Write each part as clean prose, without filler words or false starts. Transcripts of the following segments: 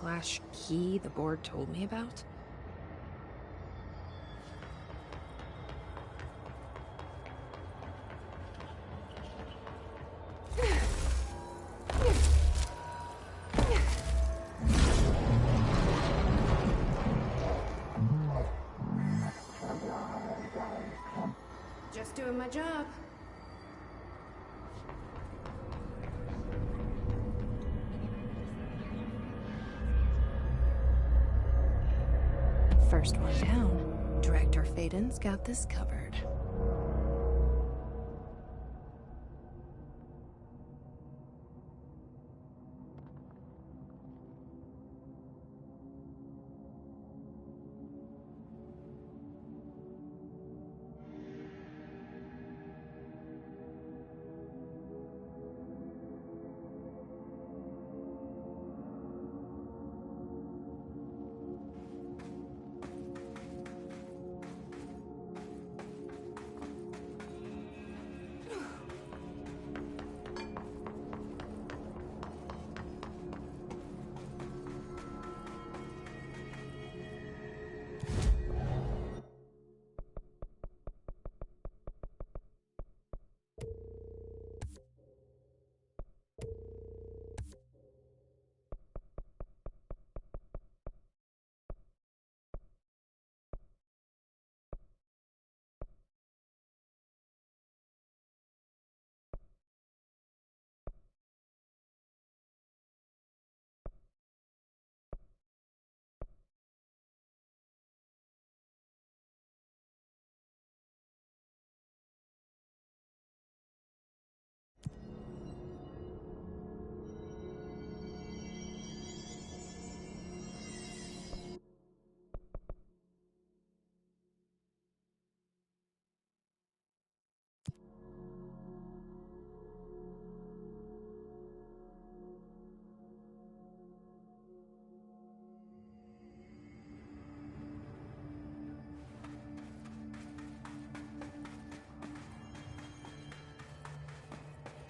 / key the board told me about? Just doing my job. First one down. Director Faden's got this covered.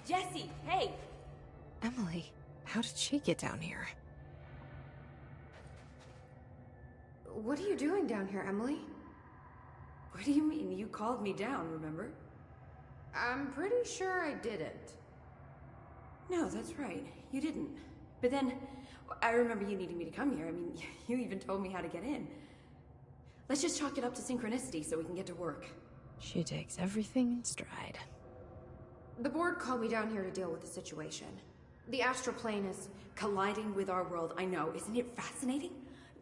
Jesse, hey! Emily, how did she get down here? What are you doing down here, Emily? What do you mean? You called me down, remember? I'm pretty sure I didn't. No, that's right. You didn't. But then, I remember you needing me to come here. I mean, you even told me how to get in. Let's just chalk it up to synchronicity so we can get to work. She takes everything in stride. The board called me down here to deal with the situation. The astral plane is colliding with our world, I know. Isn't it fascinating?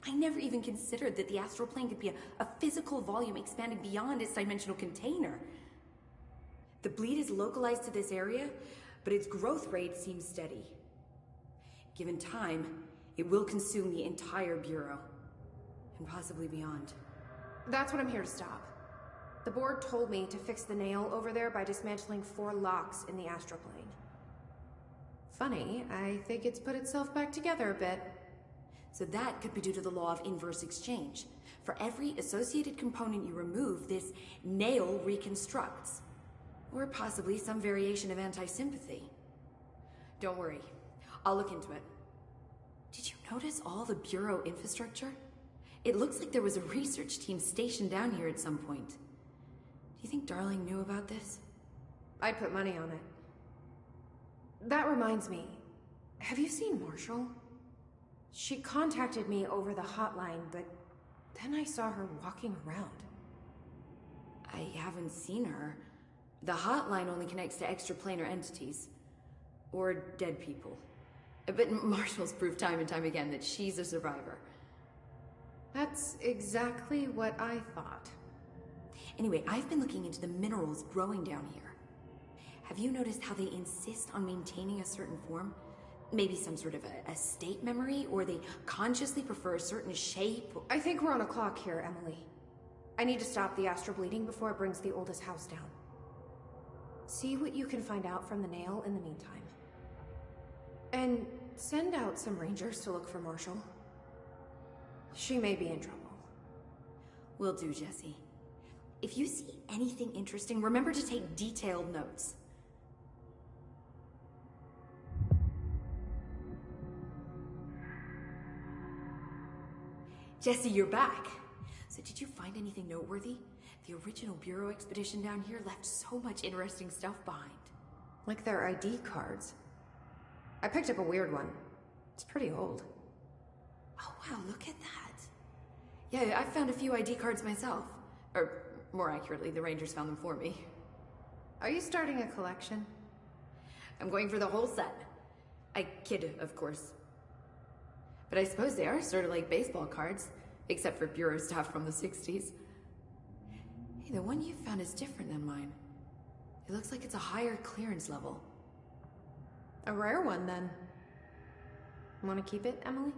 I never even considered that the astral plane could be a physical volume expanding beyond its dimensional container. The bleed is localized to this area, but its growth rate seems steady. Given time, it will consume the entire Bureau, and possibly beyond. That's what I'm here to stop. The board told me to fix the nail over there by dismantling 4 locks in the astral plane. Funny, I think it's put itself back together a bit. So that could be due to the law of inverse exchange. For every associated component you remove, this nail reconstructs. Or possibly some variation of anti-sympathy. Don't worry, I'll look into it. Did you notice all the Bureau infrastructure? It looks like there was a research team stationed down here at some point. Do you think Darling knew about this? I'd put money on it. That reminds me, have you seen Marshall? She contacted me over the hotline, but then I saw her walking around. I haven't seen her. The hotline only connects to extraplanar entities. Or dead people. But Marshall's proved time and time again that she's a survivor. That's exactly what I thought. Anyway, I've been looking into the minerals growing down here. Have you noticed how they insist on maintaining a certain form? Maybe some sort of a state memory, or they consciously prefer a certain shape? I think we're on a clock here, Emily. I need to stop the astral bleeding before it brings the oldest house down. See what you can find out from the nail in the meantime. And send out some rangers to look for Marshall. She may be in trouble. Will do, Jesse. If you see anything interesting, remember to take detailed notes. Jesse, you're back. So did you find anything noteworthy? The original Bureau expedition down here left so much interesting stuff behind. Like their ID cards. I picked up a weird one. It's pretty old. Oh wow, look at that. Yeah, I found a few ID cards myself. Or, more accurately, the Rangers found them for me. Are you starting a collection? I'm going for the whole set. I kid, of course. But I suppose they are sort of like baseball cards, except for Bureau stuff from the 60s. Hey, the one you found is different than mine. It looks like it's a higher clearance level. A rare one, then. Want to keep it, Emily?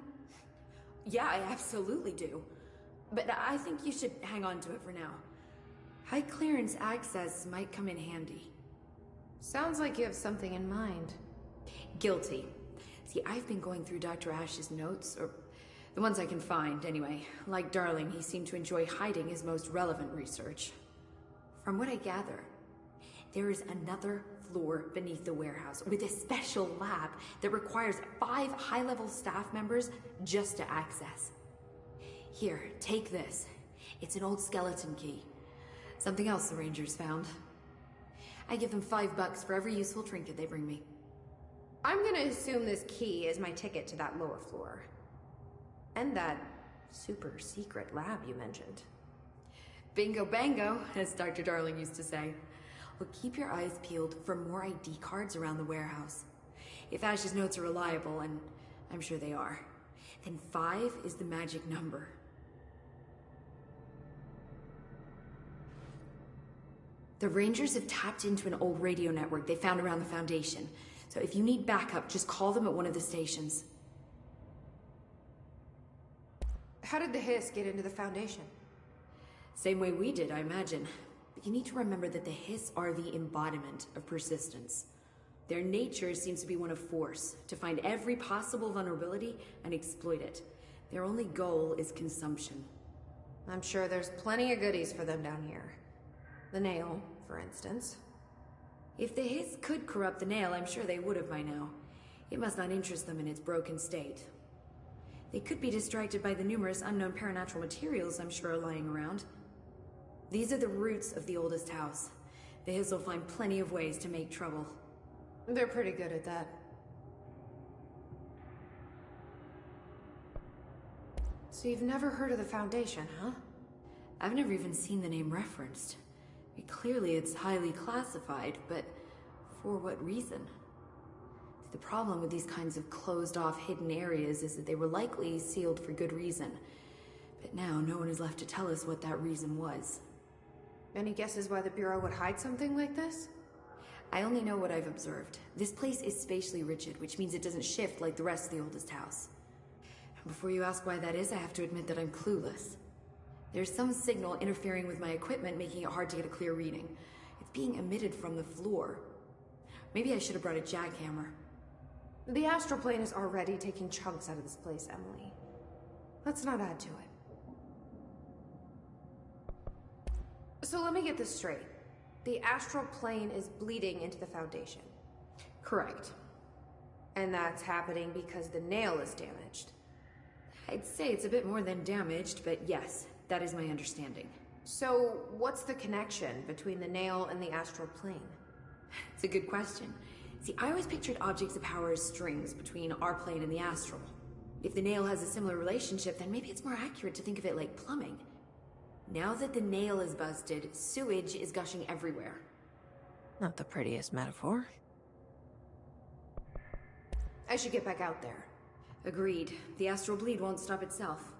Yeah, I absolutely do. But I think you should hang on to it for now. High clearance access might come in handy. Sounds like you have something in mind. Guilty. See, I've been going through Dr. Ash's notes, or the ones I can find, anyway. Like Darling, he seemed to enjoy hiding his most relevant research. From what I gather, there is another floor beneath the warehouse with a special lab that requires 5 high-level staff members just to access. Here, take this. It's an old skeleton key. Something else the Rangers found. I give them $5 for every useful trinket they bring me. I'm gonna assume this key is my ticket to that lower floor. And that super secret lab you mentioned. Bingo bango, as Dr. Darling used to say. Well, keep your eyes peeled for more ID cards around the warehouse. If Ash's notes are reliable, and I'm sure they are, then 5 is the magic number. The Rangers have tapped into an old radio network they found around the Foundation. So if you need backup, just call them at one of the stations. How did the Hiss get into the Foundation? Same way we did, I imagine. But you need to remember that the Hiss are the embodiment of persistence. Their nature seems to be one of force, to find every possible vulnerability and exploit it. Their only goal is consumption. I'm sure there's plenty of goodies for them down here. The nail, for instance. If the Hiss could corrupt the nail, I'm sure they would have by now. It must not interest them in its broken state. They could be distracted by the numerous unknown paranatural materials I'm sure are lying around. These are the roots of the oldest house. The Hiss will find plenty of ways to make trouble. They're pretty good at that. So you've never heard of the Foundation, huh? I've never even seen the name referenced. Clearly it's highly classified, but for what reason? The problem with these kinds of closed-off hidden areas is that they were likely sealed for good reason. But now no one is left to tell us what that reason was. Any guesses why the Bureau would hide something like this? I only know what I've observed. This place is spatially rigid, which means it doesn't shift like the rest of the oldest house. And before you ask why that is, I have to admit that I'm clueless. There's some signal interfering with my equipment, making it hard to get a clear reading. It's being emitted from the floor. Maybe I should have brought a jackhammer. The astral plane is already taking chunks out of this place, Emily. Let's not add to it. So let me get this straight. The astral plane is bleeding into the Foundation. Correct. And that's happening because the nail is damaged. I'd say it's a bit more than damaged, but yes, that is my understanding. So what's the connection between the nail and the astral plane? It's a good question. See, I always pictured objects of power as strings between our plane and the astral. If the nail has a similar relationship, then maybe it's more accurate to think of it like plumbing. Now that the nail is busted, sewage is gushing everywhere. Not the prettiest metaphor. I should get back out there. Agreed. The astral bleed won't stop itself.